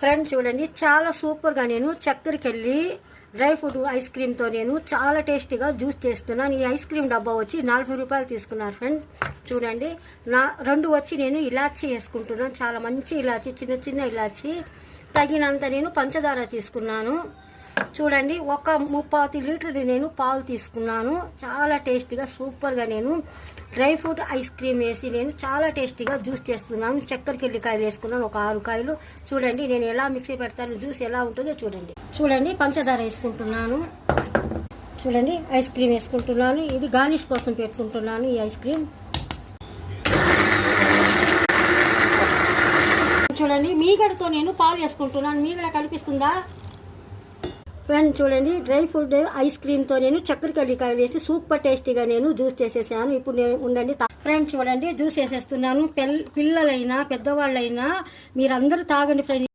Friends చూడండి, చాలా సూపర్గా నేను చక్కెరకెళ్ళి డ్రై ఫ్రూట్ ఐస్ క్రీమ్తో నేను చాలా టేస్టీగా జ్యూస్ చేస్తున్నాను. ఈ ఐస్ క్రీమ్ డబ్బా వచ్చి 40 రూపాయలు తీసుకున్నారు ఫ్రెండ్స్. చూడండి, రెండు వచ్చి నేను ఇలాచీ వేసుకుంటున్నాను. చాలా మంచి ఇలాచీ, చిన్న చిన్న ఇలాచీ. తగినంత నేను పంచదార తీసుకున్నాను. చూడండి, ఒక 30 లీటర్ నేను పాలు తీసుకున్నాను. చాలా టేస్టీగా సూపర్గా నేను డ్రై ఫ్రూట్ ఐస్ క్రీమ్ వేసి నేను చాలా టేస్టీగా జ్యూస్ చేస్తున్నాను. చక్కెరకెళ్ళి కాయలు వేసుకున్నాను, ఒక 6 కాయలు. చూడండి నేను ఎలా మిక్సీ పెడతాను, జ్యూస్ ఎలా ఉంటుందో చూడండి. పంచదార వేసుకుంటున్నాను. చూడండి, ఐస్ క్రీమ్ వేసుకుంటున్నాను. ఇది గార్నిష్ కోసం పెట్టుకుంటున్నాను ఈ ఐస్ క్రీమ్. చూడండి, మీగడతో నేను పాలు వేసుకుంటున్నాను. మీగడ కనిపిస్తుందా ఫ్రెండ్స్? చూడండి, డ్రై ఫ్రూట్ ఐస్ క్రీమ్తో నేను చక్కెరకెళ్ళి కాయలు వేసి సూపర్ టేస్టీగా నేను జ్యూస్ చేసేసాను. ఇప్పుడు నేను ఉండండి ఫ్రెండ్స్, చూడండి జ్యూస్ వేసేస్తున్నాను. పిల్లలైనా పెద్దవాళ్ళైనా మీరందరూ తాగండి ఫ్రెండ్స్.